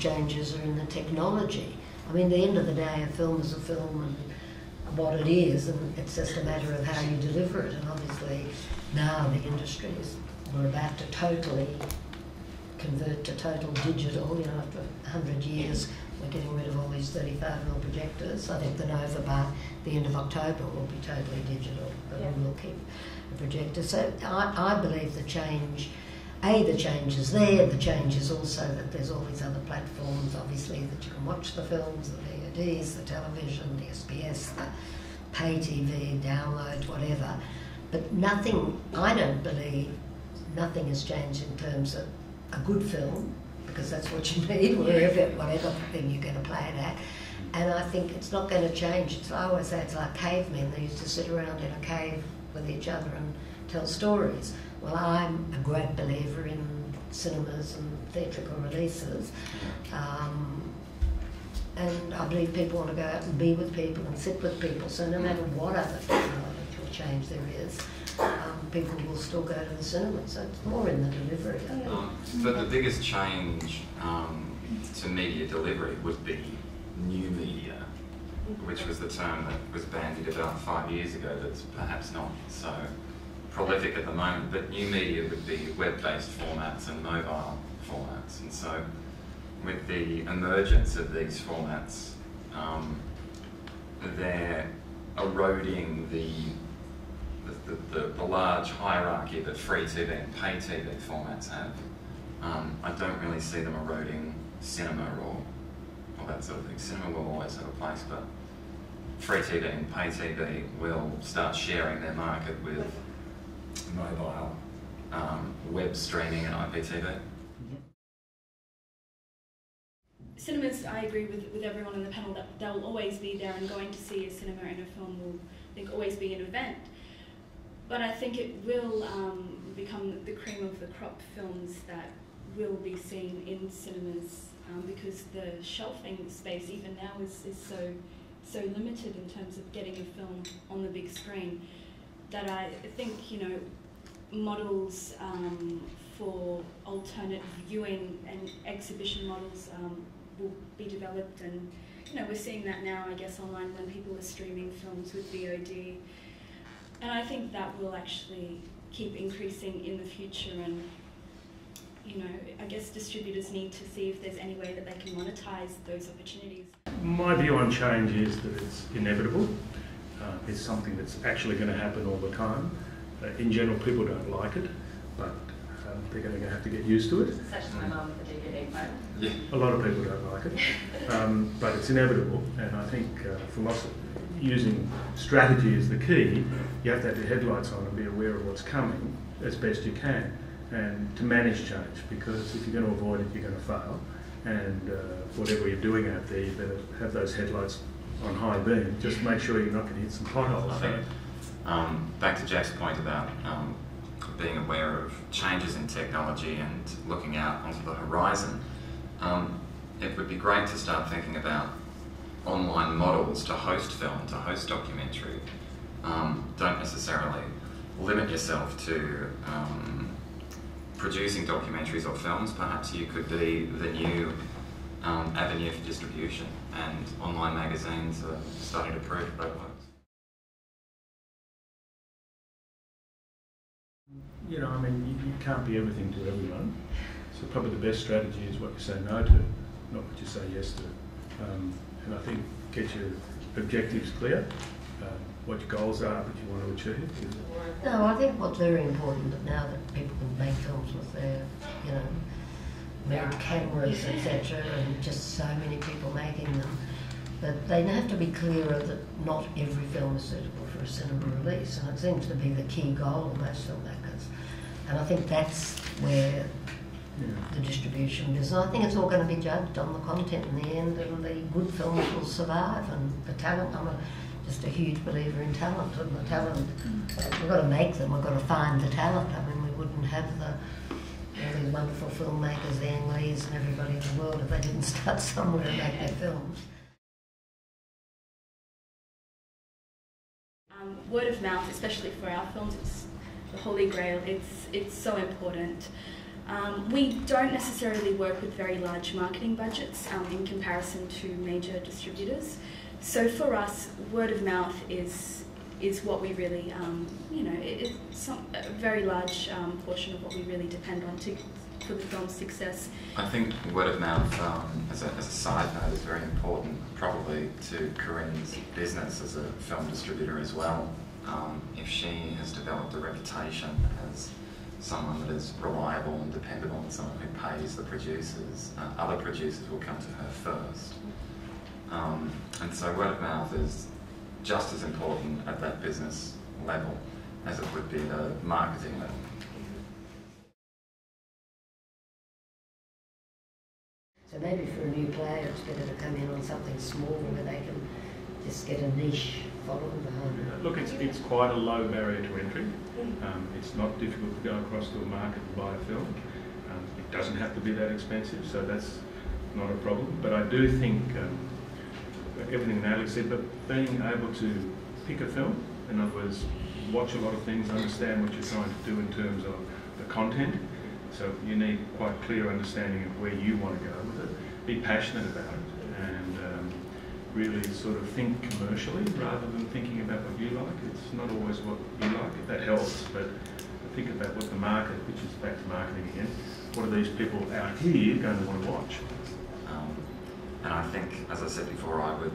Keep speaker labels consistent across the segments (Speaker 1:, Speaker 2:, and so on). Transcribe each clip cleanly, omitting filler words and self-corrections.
Speaker 1: changes are in the technology. I mean, at the end of the day, a film is a film and what it is, and it's just a matter of how you deliver it. And obviously now the industries, we're about to totally convert to total digital. You know, after 100 years, we're getting rid of all these 35mm projectors. I think the Nova by the end of October will be totally digital, but we will keep the projector. So I believe the change, the change is there. The change is also that there's all these other platforms, obviously, that you can watch the films, the VODs, the television, the SBS, the pay TV, download, whatever. But nothing, I don't believe, nothing has changed in terms of a good film, because that's what you need, whatever thing you're going to play it at. And I think it's not going to change. I always say it's like cavemen. They used to sit around in a cave with each other and tell stories. Well, I'm a great believer in cinemas and theatrical releases. And I believe people want to go out and be with people and sit with people. So no matter what other technological change there is, people will still go to the cinema. So it's more in the delivery.
Speaker 2: But the biggest change to media delivery would be new media, which was the term that was bandied about 5 years ago that's perhaps not so prolific at the moment. But new media would be web-based formats and mobile formats. And so with the emergence of these formats, they're eroding the large hierarchy that free TV and pay TV formats have. I don't really see them eroding cinema or that sort of thing. Cinema will always have a place, but free TV and pay TV will start sharing their market with mobile, web streaming and IPTV.
Speaker 3: Cinemas, I agree with everyone on the panel that they'll always be there, and going to see a cinema and a film will, I think, always be an event. But I think it will become the cream of the crop films that will be seen in cinemas, because the shelving space even now is so limited in terms of getting a film on the big screen, that I think, you know, models for alternate viewing and exhibition models will be developed, and you know, we're seeing that now, I guess, online when people are streaming films with VOD. And I think that will actually keep increasing in the future, and you know, I guess distributors need to see if there's any way that they can monetize those opportunities.
Speaker 4: My view on change is that it's inevitable. It's something that's actually going to happen all the time. In general, people don't like it, but they're going to have to get used to it.
Speaker 5: Such as my mum with the DVD player.
Speaker 4: Yeah. A lot of people don't like it, but it's inevitable, and I think philosophy, using strategy is the key. You have to have your headlights on and be aware of what's coming as best you can, and to manage change, because if you're going to avoid it, you're going to fail, and whatever you're doing out there, you better have those headlights on high beam. Just make sure you're not going to hit some potholes.
Speaker 2: I think, back to Jack's point about being aware of changes in technology and looking out onto the horizon, it would be great to start thinking about online models to host film, to host documentary. Don't necessarily limit yourself to producing documentaries or films. Perhaps you could be the new avenue for distribution, and online magazines are starting to prove that works.
Speaker 4: You know, I mean, you can't be everything to everyone. So probably the best strategy is what you say no to, not what you say yes to. And I think get your objectives clear, what your goals are, what you want to achieve.
Speaker 1: No, I think what's very important that now that people can make films with their, you know, their cameras, etc., and just so many people making them, that they have to be clearer that not every film is suitable for a cinema release, and it seems to be the key goal of most filmmakers. And I think that's where the distribution is. And I think it's all going to be judged on the content in the end, and the good films will survive, and the talent. I'm just a huge believer in talent, and the talent, we've got to make them, we've got to find the talent. I mean, we wouldn't have these wonderful filmmakers, the Ang Lees and everybody in the world, if they didn't start somewhere and make their films.
Speaker 3: Word of mouth, especially for our films, it's the holy grail. It's so important. We don't necessarily work with very large marketing budgets in comparison to major distributors. So for us, word of mouth is what we really, it's a very large portion of what we really depend on for the film's success.
Speaker 2: I think word of mouth, as a side note, is very important, probably to Corinne's business as a film distributor as well. If she has developed a reputation as someone that is reliable and dependable and someone who pays the producers, other producers will come to her first. And so word of mouth is just as important at that business level as it would be at a marketing level.
Speaker 1: So maybe for a new player, it's better to come in on something small where they can just get a niche following behind it.
Speaker 4: Look, it's quite a low barrier to entry. It's not difficult to go across to a market and buy a film. It doesn't have to be that expensive, so that's not a problem. But I do think everything that Alex said, but being able to pick a film, in other words, watch a lot of things, understand what you're trying to do in terms of the content. So you need quite clear understanding of where you want to go with it. Be passionate about it, and really sort of think commercially rather than thinking about what you like. It's not always what you like, that helps, but think about what the market, which is back to marketing again, what are these people out here going to want to watch?
Speaker 2: And I think, as I said before, I would,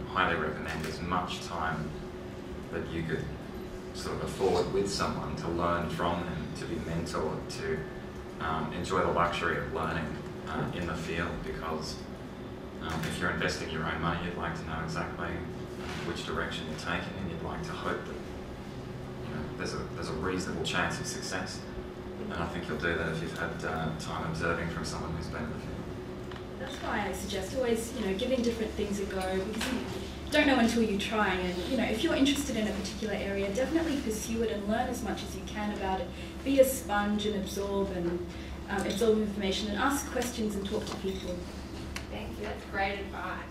Speaker 2: highly recommend as much time that you could sort of afford with someone to learn from them, to be mentored, to enjoy the luxury of learning in the field, because if you're investing your own money, you'd like to know exactly which direction you're taking, and you'd like to hope that there's a reasonable chance of success. And I think you'll do that if you've had time observing from someone who's been in the field.
Speaker 3: That's why I suggest always, giving different things a go, because you don't know until you try. And if you're interested in a particular area, definitely pursue it and learn as much as you can about it. Be a sponge and absorb information and ask questions and talk to people.
Speaker 5: Thank you, that's great advice.